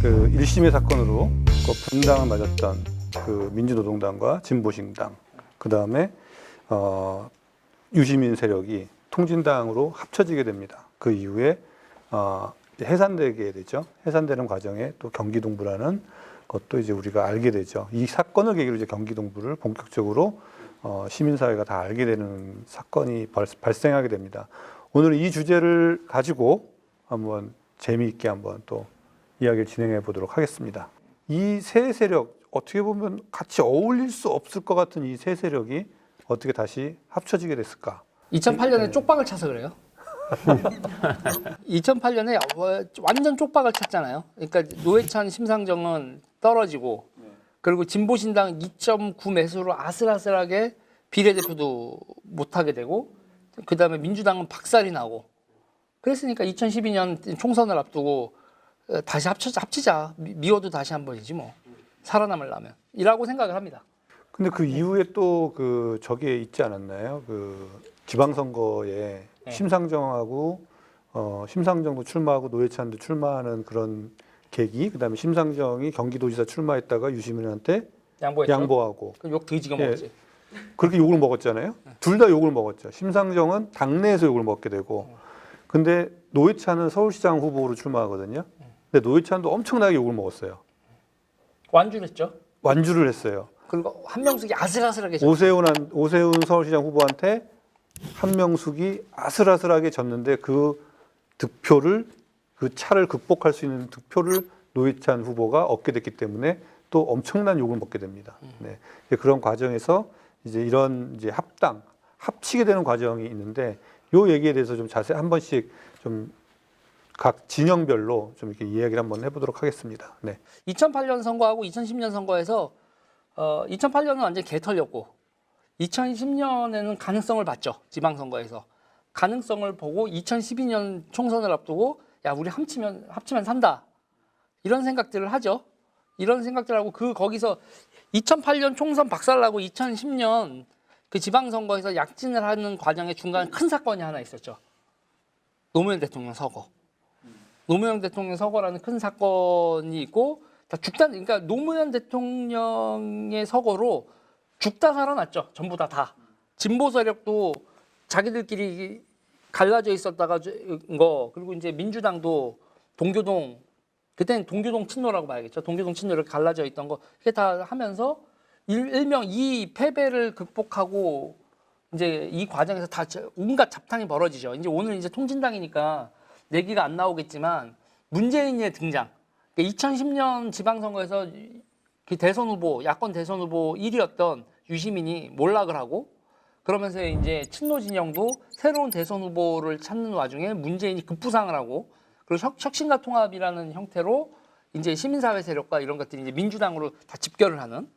그 1심의 사건으로 그 분당을 맞았던 그 민주노동당과 진보신당, 그 다음에 유시민 세력이 통진당으로 합쳐지게 됩니다. 그 이후에 이제 해산되게 되죠. 해산되는 과정에 또 경기동부라는 것도 이제 우리가 알게 되죠. 이 사건을 계기로 이제 경기동부를 본격적으로 시민사회가 다 알게 되는 사건이 발생하게 됩니다. 오늘 이 주제를 가지고 한번 재미있게 한번 또 이야기를 진행해 보도록 하겠습니다. 이 세 세력, 어떻게 보면 같이 어울릴 수 없을 것 같은 이 세 세력이 어떻게 다시 합쳐지게 됐을까? 2008년에 쪽박을 차서 그래요. 2008년에 완전 쪽박을 찼잖아요. 그러니까 노회찬, 심상정은 떨어지고, 그리고 진보신당 2.9 매수로 아슬아슬하게 비례대표도 못하게 되고, 그 다음에 민주당은 박살이 나고, 그랬으니까 2012년 총선을 앞두고 다시 합치자. 미워도 다시 한 번이지 뭐. 살아남으려면. 이라고 생각을 합니다. 근데 그 이후에 또 그 저기에 있지 않았나요? 그 지방선거에 네. 심상정하고 심상정도 출마하고 노회찬도 출마하는 그런 계기, 그다음에 심상정이 경기도지사 출마했다가 유시민한테 양보했죠. 양보하고 그 욕 뒤지게 예. 먹었지. 그렇게 욕을 먹었잖아요. 둘 다 욕을 먹었죠. 심상정은 당내에서 욕을 먹게 되고, 근데 노회찬은 서울시장 후보로 출마하거든요. 근데 노회찬도 엄청나게 욕을 먹었어요. 완주를 했죠. 완주를 했어요. 그리고 한명숙이 아슬아슬하게 오세훈 서울시장 후보한테 한명숙이 아슬아슬하게 졌는데 그 득표를, 그 차를 극복할 수 있는 득표를 노회찬 후보가 얻게 됐기 때문에 또 엄청난 욕을 먹게 됩니다. 네. 그런 과정에서 이제 이런 이제 합치게 되는 과정이 있는데, 요 얘기에 대해서 좀 자세히 한 번씩 좀 각 진영별로 좀 이렇게 이야기를 한번 해보도록 하겠습니다. 네. 2008년 선거하고 2010년 선거에서 2008년은 완전히 개털렸고 2010년에는 가능성을 봤죠. 지방선거에서. 가능성을 보고 2012년 총선을 앞두고 야 우리 합치면 산다. 이런 생각들을 하죠. 이런 생각들을 하고 거기서 2008년 총선 박살나고 2010년 그 지방선거에서 약진을 하는 과정에 중간에 큰 사건이 하나 있었죠. 노무현 대통령 서거. 노무현 대통령 서거라는 큰 사건이 있고 그러니까 노무현 대통령의 서거로 죽다 살아났죠. 전부 다. 진보 세력도 자기들끼리 갈라져 있었다가 그리고 이제 민주당도 동교동, 그때는 동교동 친노라고 봐야겠죠. 동교동 친노를 갈라져 있던 거 이게 다 하면서 일명 이 패배를 극복하고 이제 이 과정에서 다 온갖 잡탕이 벌어지죠. 이제 오늘 이제 통진당이니까 얘기가 안 나오겠지만 문재인의 등장. 2010년 지방선거에서 그 대선 후보, 야권 대선 후보 1위였던 유시민이 몰락을 하고, 그러면서 이제 친노 진영도 새로운 대선 후보를 찾는 와중에 문재인이 급부상을 하고, 그리고 혁신과 통합이라는 형태로 이제 시민사회 세력과 이런 것들이 이제 민주당으로 다 집결을 하는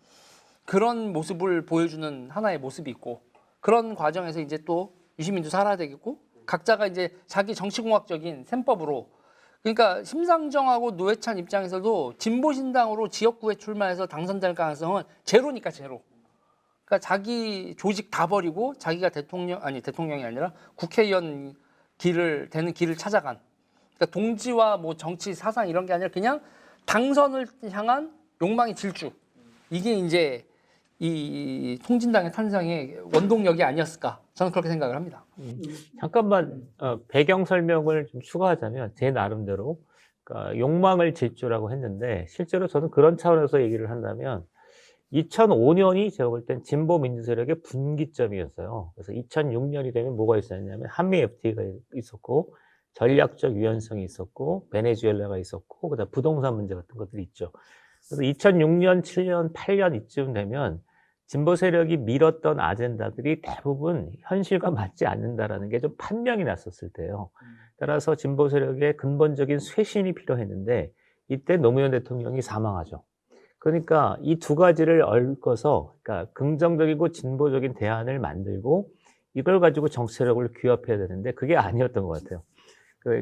그런 모습을 보여주는 하나의 모습이 있고, 그런 과정에서 이제 또 유시민도 살아야 되겠고, 각자가 이제 자기 정치공학적인 셈법으로, 그러니까 심상정하고 노회찬 입장에서도 진보신당으로 지역구에 출마해서 당선될 가능성은 제로니까 제로. 그러니까 자기 조직 다 버리고 자기가 대통령이 아니라 국회의원 되는 길을 찾아간. 그러니까 동지와 뭐 정치 사상 이런 게 아니라 그냥 당선을 향한 욕망의 질주. 이게 이제 이 통진당의 탄생의 원동력이 아니었을까? 저는 그렇게 생각을 합니다. 잠깐만 배경 설명을 좀 추가하자면 제 나름대로 그러니까 욕망을 질주라고 했는데, 실제로 저는 그런 차원에서 얘기를 한다면 2005년이 제가 볼 땐 진보 민주 세력의 분기점이었어요. 그래서 2006년이 되면 뭐가 있었냐면 한미 FTA가 있었고, 전략적 유연성이 있었고, 베네수엘라가 있었고, 그다음 부동산 문제 같은 것들이 있죠. 그래서 2006년, 7년, 8년 이쯤 되면 진보 세력이 밀었던 아젠다들이 대부분 현실과 맞지 않는다라는 게 좀 판명이 났었을 때예요. 따라서 진보 세력의 근본적인 쇄신이 필요했는데, 이때 노무현 대통령이 사망하죠. 그러니까 이 두 가지를 얽어서, 그러니까 긍정적이고 진보적인 대안을 만들고 이걸 가지고 정치 세력을 규합해야 되는데 그게 아니었던 것 같아요.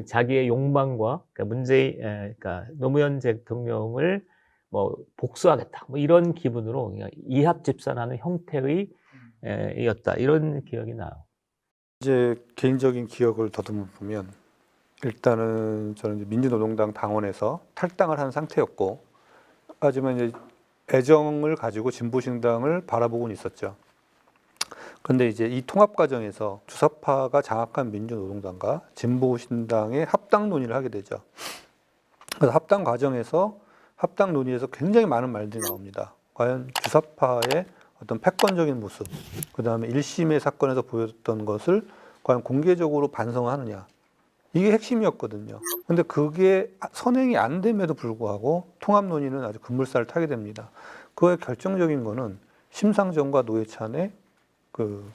자기의 욕망과, 그러니까 노무현 대통령을 뭐 복수하겠다, 뭐 이런 기분으로 그냥 이합 집산하는 형태의 이었다, 이런 기억이 나요. 이제 개인적인 기억을 더듬어 보면 일단은 저는 이제 민주노동당 당원에서 탈당을 한 상태였고, 하지만 이제 애정을 가지고 진보신당을 바라보고는 있었죠. 그런데 이제 이 통합 과정에서 주사파가 장악한 민주노동당과 진보신당의 합당 논의를 하게 되죠. 그래서 합당 과정에서 합당 논의에서 굉장히 많은 말들이 나옵니다. 과연 주사파의 어떤 패권적인 모습, 그 다음에 1심의 사건에서 보였던 것을 과연 공개적으로 반성하느냐. 이게 핵심이었거든요. 근데 그게 선행이 안 됨에도 불구하고 통합 논의는 아주 급물살을 타게 됩니다. 그의 결정적인 거는 심상정과 노회찬의 그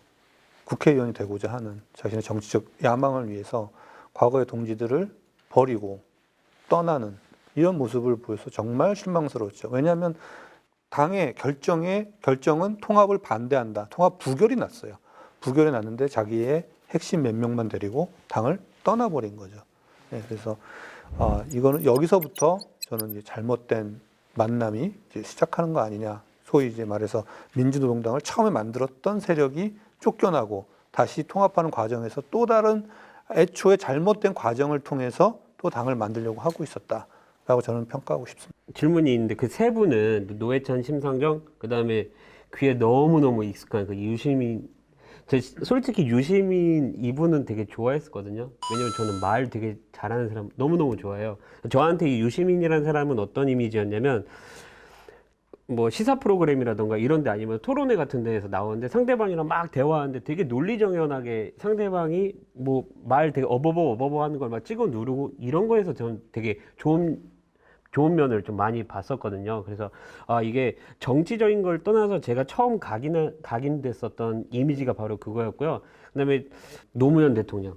국회의원이 되고자 하는 자신의 정치적 야망을 위해서 과거의 동지들을 버리고 떠나는 이런 모습을 보여서 정말 실망스러웠죠. 왜냐하면 당의 결정은 통합을 반대한다. 통합 부결이 났어요. 부결이 났는데 자기의 핵심 몇 명만 데리고 당을 떠나버린 거죠. 네, 그래서 이거는 여기서부터 저는 이제 잘못된 만남이 이제 시작하는 거 아니냐. 소위 이제 말해서 민주노동당을 처음에 만들었던 세력이 쫓겨나고 다시 통합하는 과정에서 또 다른 애초에 잘못된 과정을 통해서 또 당을 만들려고 하고 있었다라고 저는 평가하고 싶습니다. 질문이 있는데 그 세 분은 노회찬, 심상정, 그다음에 귀에 너무너무 익숙한 그 유시민. 솔직히 유시민 이분은 되게 좋아했었거든요. 왜냐면 저는 말 되게 잘하는 사람 너무너무 좋아해요. 저한테 이 유시민이라는 사람은 어떤 이미지였냐면 뭐 시사 프로그램이라던가 이런 데 아니면 토론회 같은 데에서 나오는데 상대방이랑 막 대화하는데 되게 논리정연하게 상대방이 뭐 말 되게 어버버 하는 걸 막 찍어 누르고 이런 거에서 저는 되게 좋은 면을 좀 많이 봤었거든요. 그래서 이게 정치적인 걸 떠나서 제가 처음 각인됐었던 이미지가 바로 그거였고요. 그다음에 노무현 대통령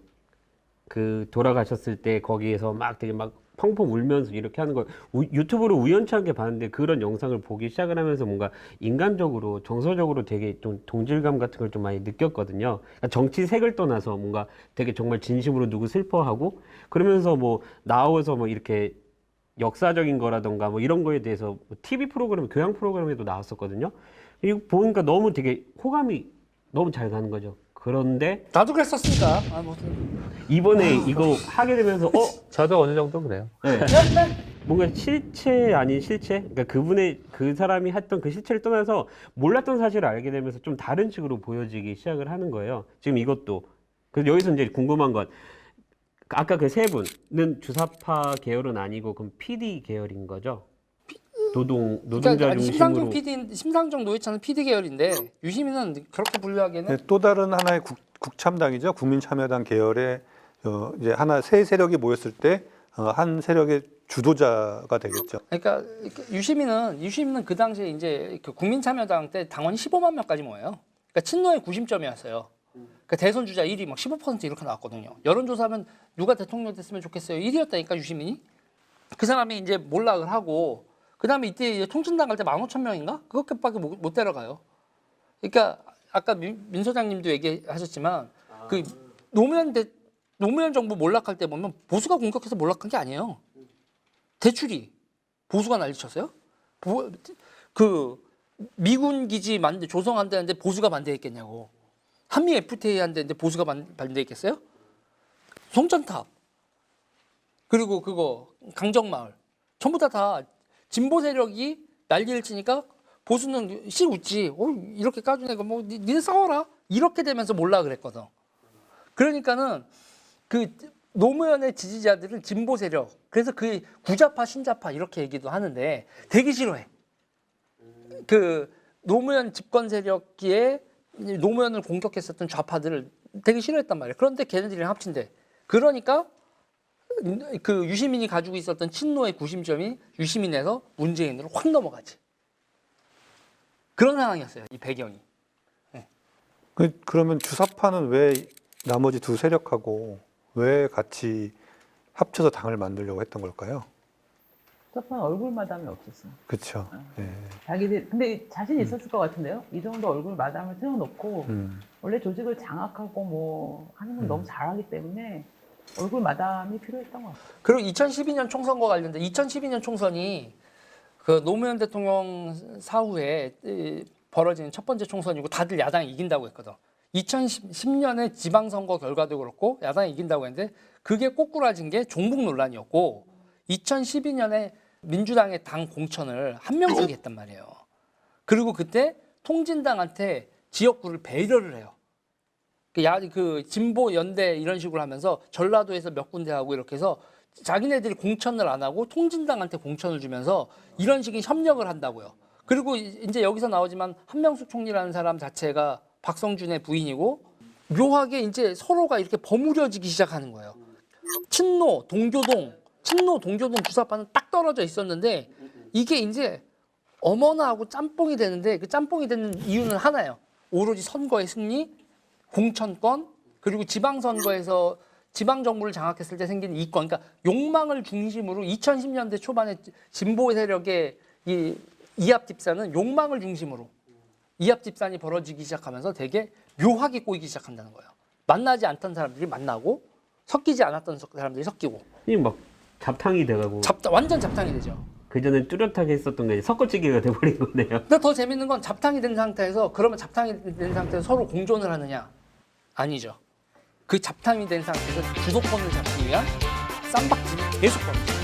그 돌아가셨을 때 거기에서 막 되게 막 펑펑 울면서 이렇게 하는 걸 유튜브로 우연찮게 봤는데 그런 영상을 보기 시작을 하면서 뭔가 인간적으로 정서적으로 되게 좀 동질감 같은 걸 좀 많이 느꼈거든요. 그러니까 정치색을 떠나서 뭔가 되게 정말 진심으로 누구 슬퍼하고 그러면서 뭐 나와서 뭐 이렇게 역사적인 거라던가 뭐 이런 거에 대해서 TV 프로그램, 교양 프로그램에도 나왔었거든요. 이거 보니까 너무 되게 호감이 너무 잘 가는 거죠. 그런데 나도 그랬었으니까. 이번에 이거 하게 되면서 저도 어느 정도 그래요. 네. 뭔가 실체 아닌 실체? 그러니까 그 사람이 했던 그 실체를 떠나서 몰랐던 사실을 알게 되면서 좀 다른 식으로 보여지기 시작을 하는 거예요. 지금 이것도. 그래서 여기서 이제 궁금한 건 아까 그 세 분은 주사파 계열은 아니고 그럼 PD 계열인 거죠? 노동자 그러니까 중심으로. 심상정 노회찬은 PD 계열인데 유시민은 그렇게 분류하기에는 네, 또 다른 하나의 국참당이죠. 국민참여당 계열의 이제 하나 세 세력이 모였을 때 한 세력의 주도자가 되겠죠. 그러니까 유시민은 그 당시에 이제 그 국민참여당 때 당원이 15만 명까지 모여요. 그러니까 친노의 구심점이었어요. 그러니까 대선 주자 1위 막 15% 이렇게 나왔거든요. 여론조사하면 누가 대통령 됐으면 좋겠어요. 1위였다니까 유시민이. 그 사람이 이제 몰락을 하고 그다음에 이때 이제 통진당 갈 때 15,000명인가? 그것밖에 못 데려가요. 그러니까 아까 민 소장님도 얘기하셨지만 그 노무현 정부 몰락할 때 보면 보수가 공격해서 몰락한 게 아니에요. 대출이 보수가 난리쳤어요. 그 미군 기지 조성한다는데 보수가 반대했겠냐고. 한미 FTA 한다는데 보수가 반대했겠어요? 송전탑 그리고 그거 강정마을 전부 다 진보 세력이 난리를 치니까 보수는 씩 웃지. 이렇게 까준 애가 뭐 니네 싸워라. 이렇게 되면서 몰락을 했거든. 그러니까는 그 노무현의 지지자들은 진보 세력. 그래서 그 구좌파 신좌파 이렇게 얘기도 하는데 되게 싫어해. 그 노무현 집권 세력기에 노무현을 공격했었던 좌파들을 되게 싫어했단 말이에요. 그런데 걔네들이랑 합친대. 그러니까 그 유시민이 가지고 있었던 친노의 구심점이 유시민에서 문재인으로 확 넘어가지. 그런 상황이었어요. 이 배경이. 네. 그러면 주사파는 왜 나머지 두 세력하고 왜 같이 합쳐서 당을 만들려고 했던 걸까요? 주사파는 얼굴 마담이 없었어. 그렇죠. 예. 자기들 근데 자신 있었을 것 같은데요. 이 정도 얼굴 마담을 세워놓고 원래 조직을 장악하고 뭐 하는 건 너무 잘하기 때문에 얼굴 마담이 필요했던 것 같아요. 그리고 2012년 총선과 관련된 2012년 총선이 그 노무현 대통령 사후에 벌어진 첫 번째 총선이고 다들 야당이 이긴다고 했거든. 2010년에 지방선거 결과도 그렇고 야당이 이긴다고 했는데 그게 꼬꾸라진 게 종북 논란이었고 2012년에 민주당의 당 공천을 한 명씩 했단 말이에요. 그리고 그때 통진당한테 지역구를 배려를 해요. 그 진보 연대 이런 식으로 하면서 전라도에서 몇 군데 하고 이렇게 해서 자기네들이 공천을 안 하고 통진당한테 공천을 주면서 이런 식의 협력을 한다고요. 그리고 이제 여기서 나오지만 한명숙 총리라는 사람 자체가 박성준의 부인이고 묘하게 이제 서로가 이렇게 버무려지기 시작하는 거예요. 친노, 동교동 주사파는 딱 떨어져 있었는데 이게 이제 어머나 하고 짬뽕이 되는데 그 짬뽕이 되는 이유는 하나예요. 오로지 선거의 승리, 공천권, 그리고 지방선거에서 지방정부를 장악했을 때 생긴 이권, 그러니까 욕망을 중심으로 2010년대 초반에 진보 세력의 이 이합집산은 욕망을 중심으로 이합집산이 벌어지기 시작하면서 되게 묘하게 꼬이기 시작한다는 거예요. 만나지 않던 사람들이 만나고 섞이지 않았던 사람들이 섞이고 막 잡탕이 돼가고 완전 잡탕이 되죠. 그전에 뚜렷하게 했었던 게 섞어찌개가 돼버린 거네요. 근데 더 재밌는 건 잡탕이 된 상태에서 그러면 잡탕이 된 상태에서 서로 공존을 하느냐? 아니죠. 그 잡탕이 된 상태에서 주도권을 잡기 위한 쌈박질이 계속 벌어져요.